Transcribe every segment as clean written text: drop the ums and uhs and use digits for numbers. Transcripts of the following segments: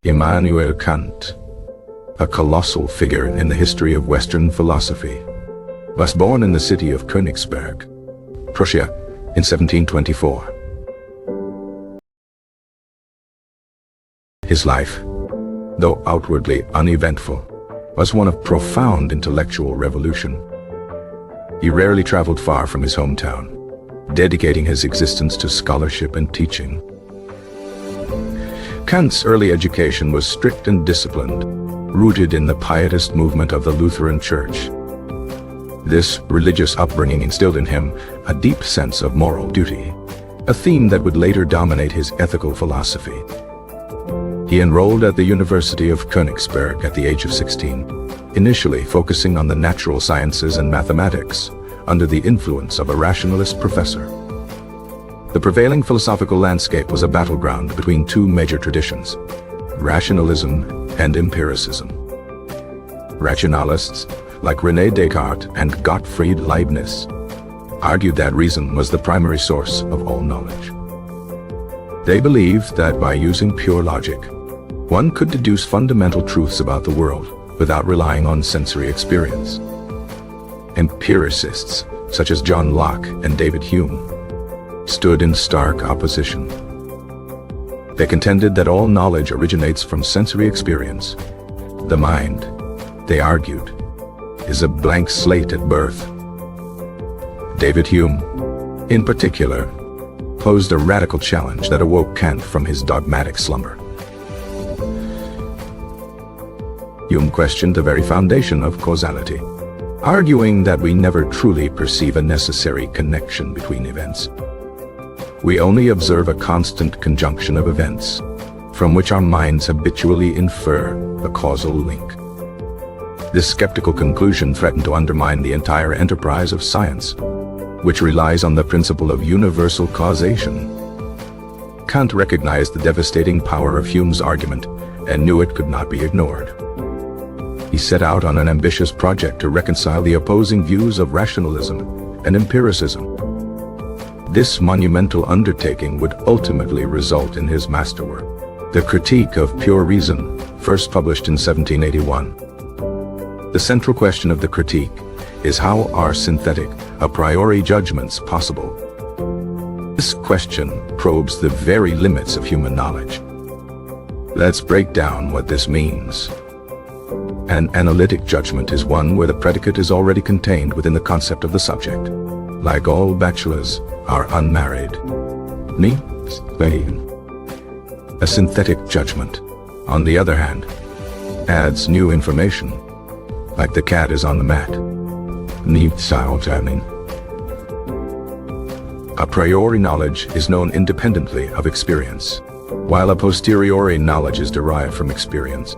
Immanuel Kant, a colossal figure in the history of Western philosophy, was born in the city of Königsberg, Prussia, in 1724. His life, though outwardly uneventful, was one of profound intellectual revolution. He rarely traveled far from his hometown, dedicating his existence to scholarship and teaching. Kant's early education was strict and disciplined, rooted in the pietist movement of the Lutheran Church. This religious upbringing instilled in him a deep sense of moral duty, a theme that would later dominate his ethical philosophy. He enrolled at the University of Königsberg at the age of 16, initially focusing on the natural sciences and mathematics, under the influence of a rationalist professor. The prevailing philosophical landscape was a battleground between two major traditions, rationalism and empiricism. Rationalists, like René Descartes and Gottfried Leibniz, argued that reason was the primary source of all knowledge. They believed that by using pure logic, one could deduce fundamental truths about the world without relying on sensory experience. Empiricists, such as John Locke and David Hume, stood in stark opposition. They contended that all knowledge originates from sensory experience. The mind, they argued, is a blank slate at birth. David Hume, in particular, posed a radical challenge that awoke Kant from his dogmatic slumber. Hume questioned the very foundation of causality, arguing that we never truly perceive a necessary connection between events. We only observe a constant conjunction of events, from which our minds habitually infer a causal link. This skeptical conclusion threatened to undermine the entire enterprise of science, which relies on the principle of universal causation. Kant recognized the devastating power of Hume's argument and knew it could not be ignored. He set out on an ambitious project to reconcile the opposing views of rationalism and empiricism. This monumental undertaking would ultimately result in his masterwork, The Critique of Pure Reason, first published in 1781. The central question of the critique is, how are synthetic, a priori judgments possible? This question probes the very limits of human knowledge. Let's break down what this means. An analytic judgment is one where the predicate is already contained within the concept of the subject. Like all bachelors are unmarried. A synthetic judgment, on the other hand, adds new information, like the cat is on the mat. A priori knowledge is known independently of experience, while a posteriori knowledge is derived from experience.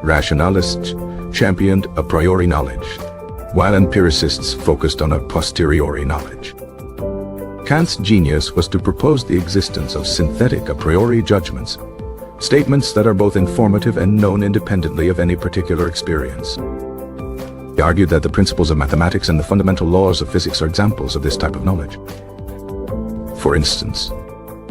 Rationalists championed a priori knowledge, while empiricists focused on a posteriori knowledge. Kant's genius was to propose the existence of synthetic a priori judgments, statements that are both informative and known independently of any particular experience. He argued that the principles of mathematics and the fundamental laws of physics are examples of this type of knowledge. For instance,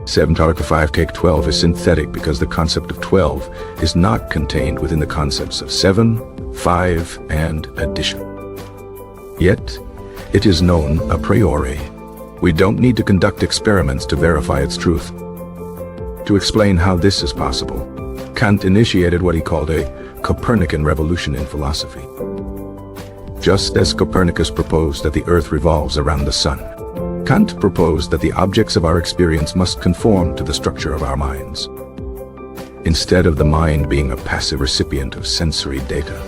7 to the 5 cake 12 is synthetic because the concept of 12 is not contained within the concepts of 7, 5, and addition. Yet, it is known a priori. We don't need to conduct experiments to verify its truth. To explain how this is possible, Kant initiated what he called a Copernican revolution in philosophy. Just as Copernicus proposed that the Earth revolves around the sun, Kant proposed that the objects of our experience must conform to the structure of our minds. Instead of the mind being a passive recipient of sensory data,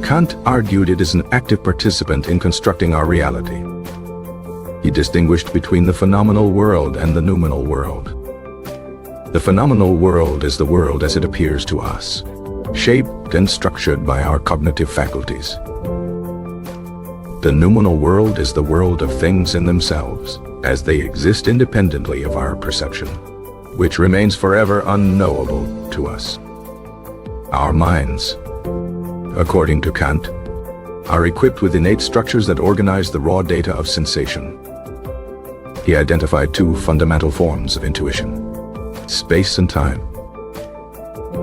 Kant argued it is an active participant in constructing our reality. He distinguished between the phenomenal world and the noumenal world. The phenomenal world is the world as it appears to us, shaped and structured by our cognitive faculties. The noumenal world is the world of things in themselves, as they exist independently of our perception, which remains forever unknowable to us. Our minds, according to Kant, are equipped with innate structures that organize the raw data of sensation. He identified two fundamental forms of intuition: space and time.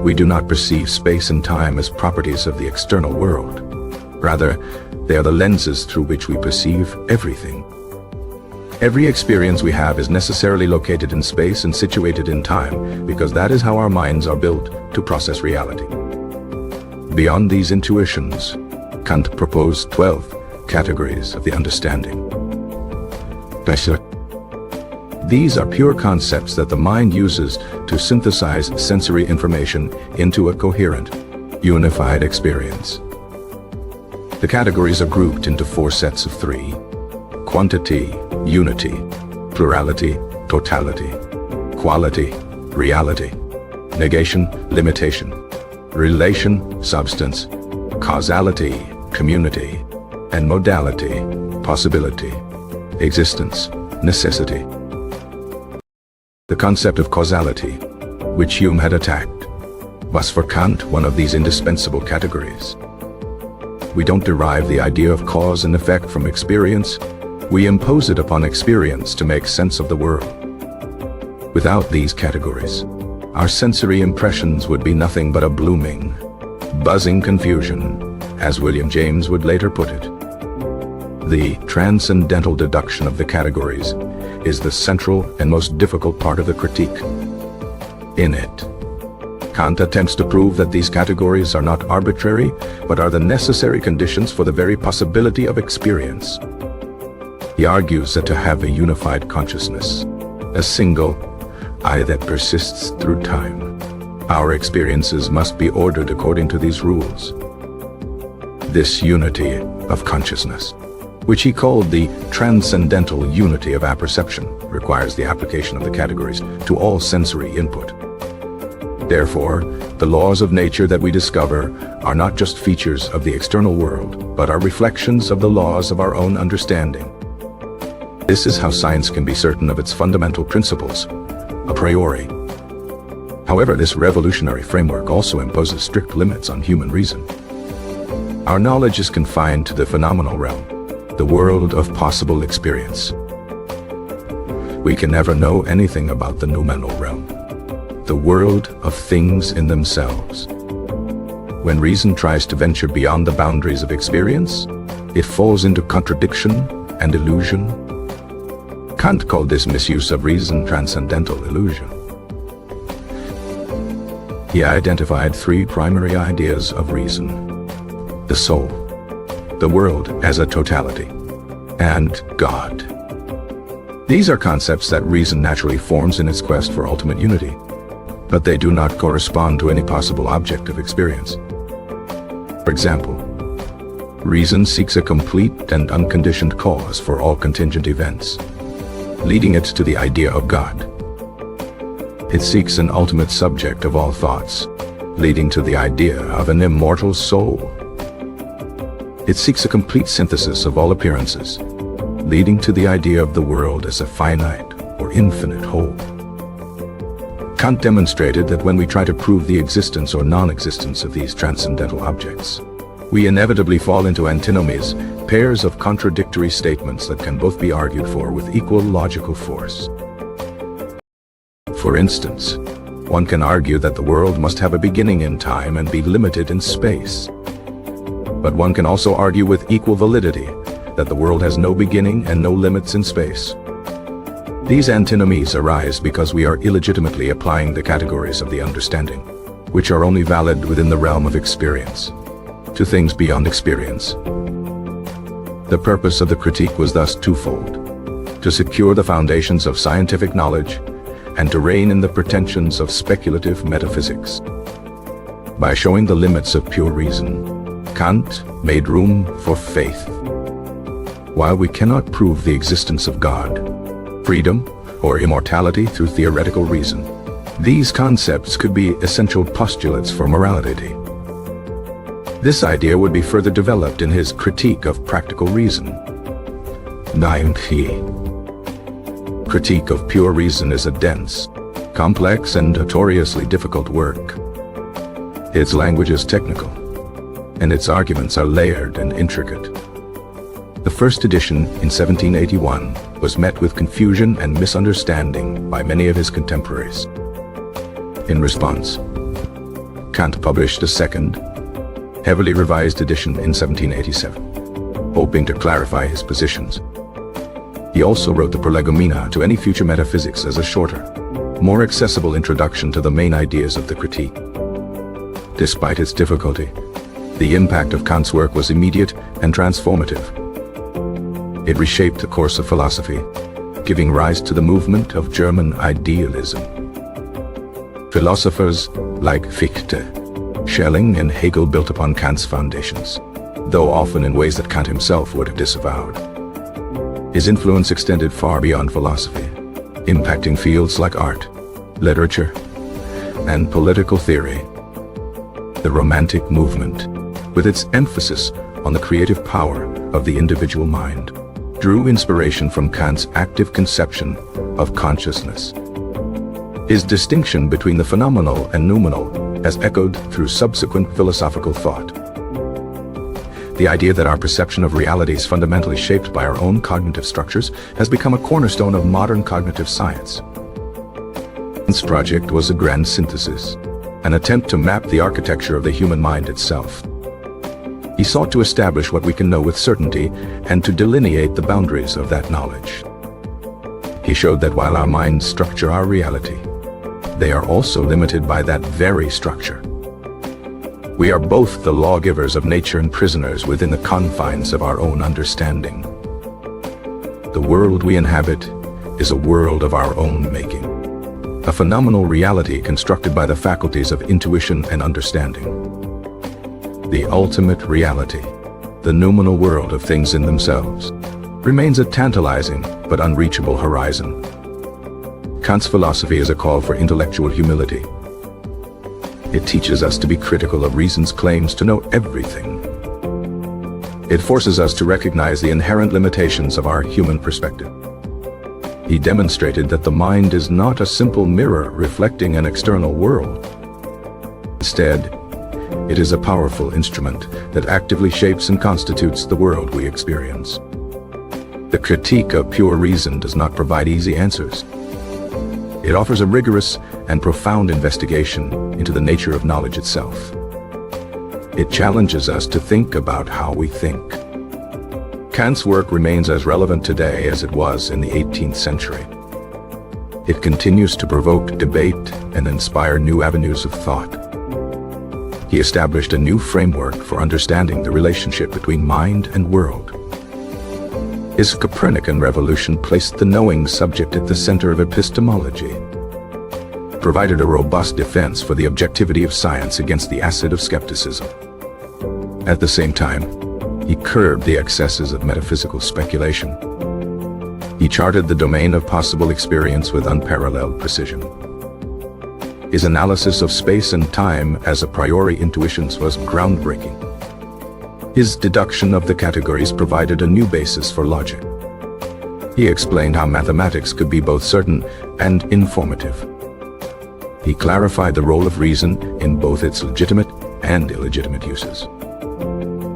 We do not perceive space and time as properties of the external world. Rather, they are the lenses through which we perceive everything. Every experience we have is necessarily located in space and situated in time, because that is how our minds are built to process reality. Beyond these intuitions, Kant proposed 12 categories of the understanding. These are pure concepts that the mind uses to synthesize sensory information into a coherent, unified experience. The categories are grouped into 4 sets of 3: quantity, unity; plurality, totality; quality, reality; negation, limitation; relation, substance; causality, community; and modality, possibility, existence, necessity. The concept of causality, which Hume had attacked, was for Kant one of these indispensable categories. We don't derive the idea of cause and effect from experience. We impose it upon experience to make sense of the world. Without these categories, our sensory impressions would be nothing but a blooming, buzzing confusion, as William James would later put it. The transcendental deduction of the categories is the central and most difficult part of the critique. In it, Kant attempts to prove that these categories are not arbitrary, but are the necessary conditions for the very possibility of experience. He argues that to have a unified consciousness, a single I that persists through time, our experiences must be ordered according to these rules. This unity of consciousness, which he called the transcendental unity of apperception, requires the application of the categories to all sensory input. Therefore, the laws of nature that we discover are not just features of the external world, but are reflections of the laws of our own understanding. This is how science can be certain of its fundamental principles, a priori. However, this revolutionary framework also imposes strict limits on human reason. Our knowledge is confined to the phenomenal realm, the world of possible experience. We can never know anything about the noumenal realm, the world of things in themselves. When reason tries to venture beyond the boundaries of experience, it falls into contradiction and illusion. Kant called this misuse of reason transcendental illusion. He identified 3 primary ideas of reason: the soul, the world as a totality, and God. These are concepts that reason naturally forms in its quest for ultimate unity, but they do not correspond to any possible object of experience. For example, reason seeks a complete and unconditioned cause for all contingent events, leading it to the idea of God. It seeks an ultimate subject of all thoughts, leading to the idea of an immortal soul. It seeks a complete synthesis of all appearances, leading to the idea of the world as a finite or infinite whole. Kant demonstrated that when we try to prove the existence or non-existence of these transcendental objects, we inevitably fall into antinomies, pairs of contradictory statements that can both be argued for with equal logical force. For instance, one can argue that the world must have a beginning in time and be limited in space. But one can also argue with equal validity that the world has no beginning and no limits in space. These antinomies arise because we are illegitimately applying the categories of the understanding, which are only valid within the realm of experience, to things beyond experience. The purpose of the critique was thus twofold: to secure the foundations of scientific knowledge and to rein in the pretensions of speculative metaphysics. By showing the limits of pure reason, Kant made room for faith. While we cannot prove the existence of God, freedom, or immortality through theoretical reason, these concepts could be essential postulates for morality. This idea would be further developed in his critique of practical reason. 9p. Critique of pure reason is a dense, complex, and notoriously difficult work. Its language is technical, and its arguments are layered and intricate. The first edition, in 1781, was met with confusion and misunderstanding by many of his contemporaries. In response, Kant published a second, heavily revised edition in 1787, hoping to clarify his positions. He also wrote the Prolegomena to any future metaphysics as a shorter, more accessible introduction to the main ideas of the Critique. Despite its difficulty, the impact of Kant's work was immediate and transformative. It reshaped the course of philosophy, giving rise to the movement of German idealism. Philosophers like Fichte, Schelling, and Hegel built upon Kant's foundations, though often in ways that Kant himself would have disavowed. His influence extended far beyond philosophy, impacting fields like art, literature, and political theory. The Romantic movement, with its emphasis on the creative power of the individual mind, drew inspiration from Kant's active conception of consciousness. His distinction between the phenomenal and noumenal has echoed through subsequent philosophical thought. The idea that our perception of reality is fundamentally shaped by our own cognitive structures has become a cornerstone of modern cognitive science. Kant's project was a grand synthesis, an attempt to map the architecture of the human mind itself. He sought to establish what we can know with certainty and to delineate the boundaries of that knowledge. He showed that while our minds structure our reality, they are also limited by that very structure. We are both the lawgivers of nature and prisoners within the confines of our own understanding. The world we inhabit is a world of our own making, a phenomenal reality constructed by the faculties of intuition and understanding. The ultimate reality, the noumenal world of things in themselves, remains a tantalizing but unreachable horizon. Kant's philosophy is a call for intellectual humility. It teaches us to be critical of reason's claims to know everything. It forces us to recognize the inherent limitations of our human perspective. He demonstrated that the mind is not a simple mirror reflecting an external world. Instead, it is a powerful instrument that actively shapes and constitutes the world we experience. The Critique of Pure Reason does not provide easy answers. It offers a rigorous and profound investigation into the nature of knowledge itself. It challenges us to think about how we think. Kant's work remains as relevant today as it was in the 18th century. It continues to provoke debate and inspire new avenues of thought. He established a new framework for understanding the relationship between mind and world. His Copernican revolution placed the knowing subject at the center of epistemology, provided a robust defense for the objectivity of science against the acid of skepticism. At the same time, he curbed the excesses of metaphysical speculation. He charted the domain of possible experience with unparalleled precision. His analysis of space and time as a priori intuitions was groundbreaking. His deduction of the categories provided a new basis for logic. He explained how mathematics could be both certain and informative. He clarified the role of reason in both its legitimate and illegitimate uses.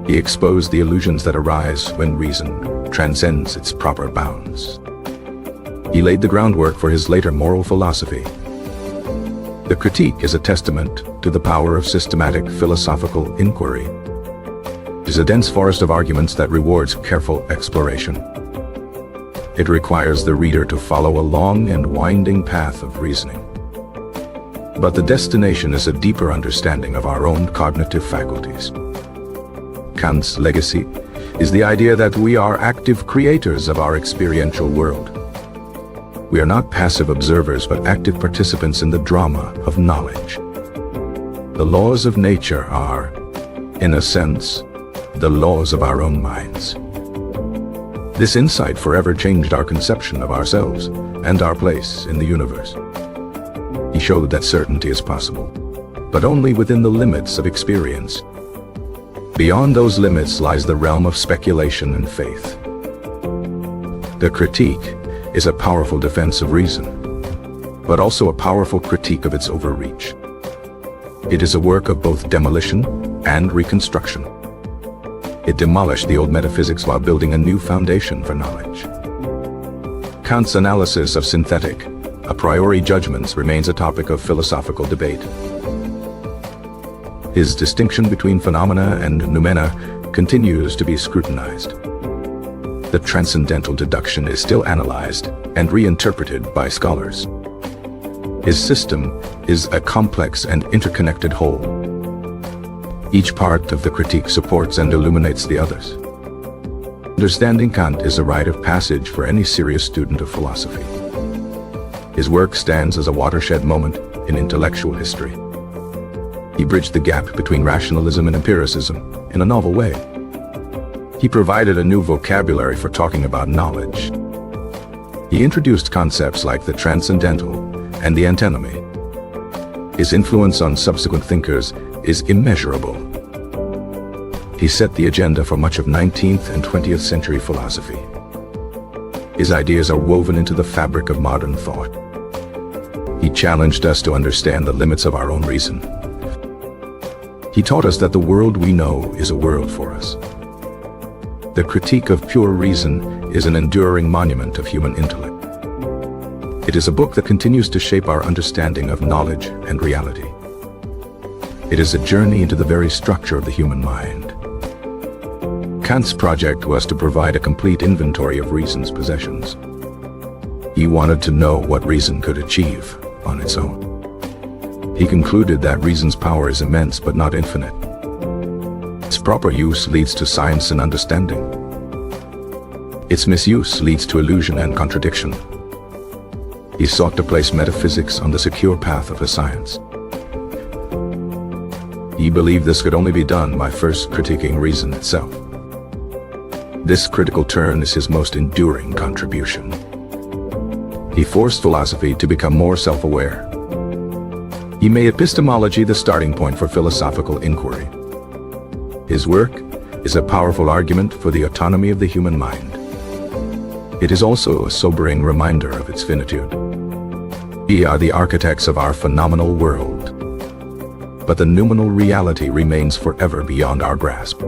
He exposed the illusions that arise when reason transcends its proper bounds. He laid the groundwork for his later moral philosophy. The Critique is a testament to the power of systematic philosophical inquiry. It is a dense forest of arguments that rewards careful exploration. It requires the reader to follow a long and winding path of reasoning. But the destination is a deeper understanding of our own cognitive faculties. Kant's legacy is the idea that we are active creators of our experiential world. We are not passive observers, but active participants in the drama of knowledge. The laws of nature are, in a sense, the laws of our own minds. This insight forever changed our conception of ourselves and our place in the universe. He showed that certainty is possible, but only within the limits of experience. Beyond those limits lies the realm of speculation and faith. The Critique is a powerful defense of reason, but also a powerful critique of its overreach. It is a work of both demolition and reconstruction. It demolished the old metaphysics while building a new foundation for knowledge. Kant's analysis of synthetic, a priori judgments remains a topic of philosophical debate. His distinction between phenomena and noumena continues to be scrutinized. The transcendental deduction is still analyzed and reinterpreted by scholars. His system is a complex and interconnected whole. Each part of the critique supports and illuminates the others. Understanding Kant is a rite of passage for any serious student of philosophy. His work stands as a watershed moment in intellectual history. He bridged the gap between rationalism and empiricism in a novel way. He provided a new vocabulary for talking about knowledge. He introduced concepts like the transcendental and the antinomy. His influence on subsequent thinkers is immeasurable. He set the agenda for much of 19th and 20th century philosophy. His ideas are woven into the fabric of modern thought. He challenged us to understand the limits of our own reason. He taught us that the world we know is a world for us. The critique of pure reason is an enduring monument of human intellect. It is a book that continues to shape our understanding of knowledge and reality. It is a journey into the very structure of the human mind. Kant's project was to provide a complete inventory of reason's possessions. He wanted to know what reason could achieve on its own. He concluded that reason's power is immense but not infinite. Its proper use leads to science and understanding. Its misuse leads to illusion and contradiction. He sought to place metaphysics on the secure path of a science. He believed this could only be done by first critiquing reason itself. This critical turn is his most enduring contribution. He forced philosophy to become more self-aware. He made epistemology the starting point for philosophical inquiry. His work is a powerful argument for the autonomy of the human mind. It is also a sobering reminder of its finitude. We are the architects of our phenomenal world, but the noumenal reality remains forever beyond our grasp.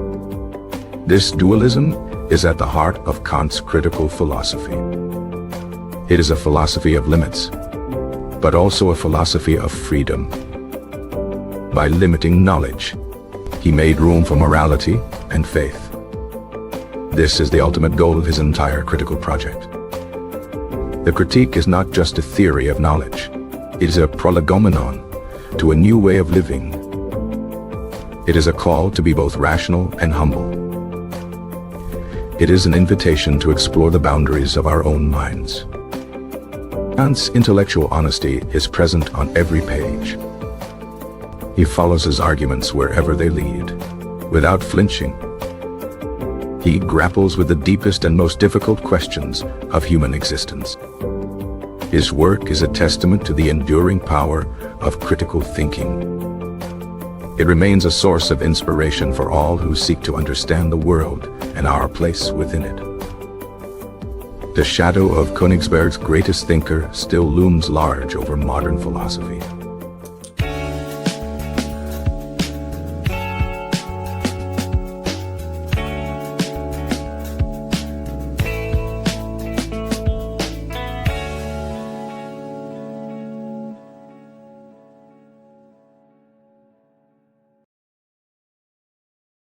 This dualism is at the heart of Kant's critical philosophy. It is a philosophy of limits, but also a philosophy of freedom. By limiting knowledge, he made room for morality and faith. This is the ultimate goal of his entire critical project. The critique is not just a theory of knowledge. It is a prolegomenon to a new way of living. It is a call to be both rational and humble. It is an invitation to explore the boundaries of our own minds. Kant's intellectual honesty is present on every page. He follows his arguments wherever they lead, without flinching. He grapples with the deepest and most difficult questions of human existence. His work is a testament to the enduring power of critical thinking. It remains a source of inspiration for all who seek to understand the world and our place within it. The shadow of Königsberg's greatest thinker still looms large over modern philosophy.